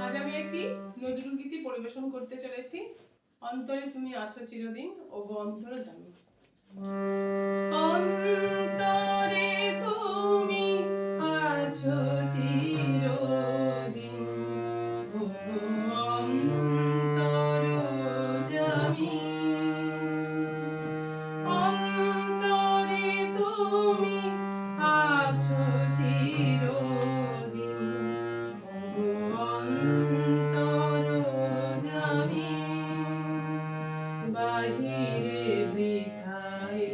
আজ আমি একটি নজরুল গীতি পরিবেশন করতে চলেছি। অন্তরে তুমি আছো চিরদিন ও গো অন্তরজামী। অন্তরে তুমি আছো চিরদিন ও গো অন্তরজামী। অন্তরে তুমি আছো চিরদিন ও গো অন্তরজামী। বাহিরে বৃথায়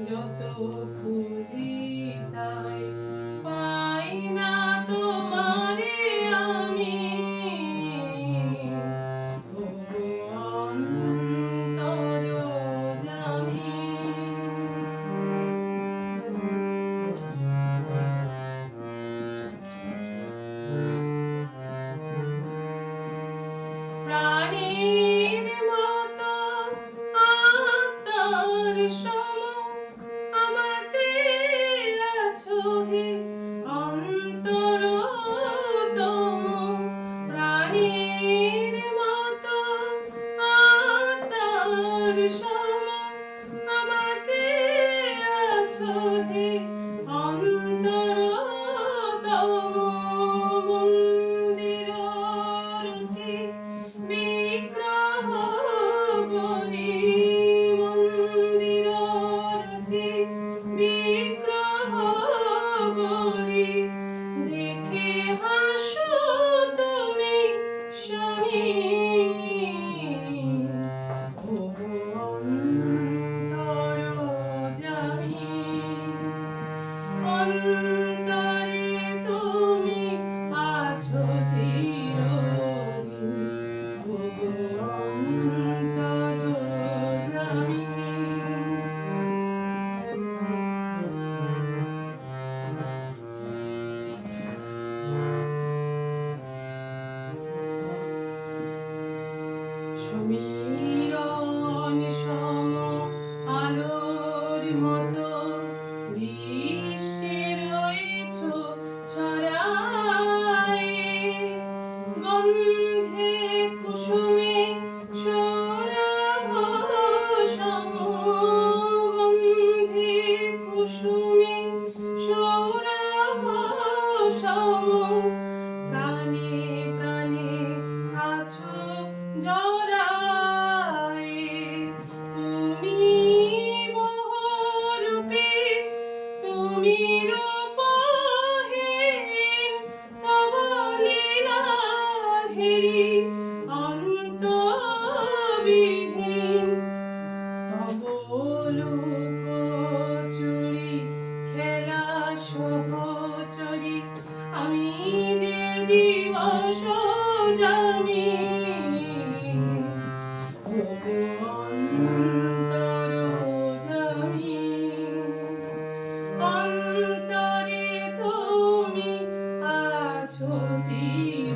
যত খুঁজি তাই পাই না তোমারে আমি ও গো অন্তরজামী। প্রাণীর মতো আত্মার সম আমাতে আছো হে অন্তরতম। প্রাণীর মতো আত্মার সম আমাতে আছো হে অন্তরতম। মন্দির রুচি বিগ্রহ গরি মন্দির রুচি বিগ্রহ গরি দেখে হাসো তুমি স্বামী ও গো অন্তরজামী। অন্তরে তুমি আছো চিরদিন ও গো অন্তরজামী। সমীরণ সম আলোর মতো বিশ্বে রয়েছো ছড়ায়ে। গন্ধে কুসুমে সৌরভ সম গন্ধে কুসুমে সৌরভ সম। প্রাণে প্রাণে আছো জড়ায়ে তুমি বহুরূপে তুমি রূপহীন তব লীলা হেরি অন্তবিহীন। তব লুকোচুরি খেলা সহচরী আমি যে দিবস জামি ও গো অন্তরজামী। অন্তরে তুমি আছো চির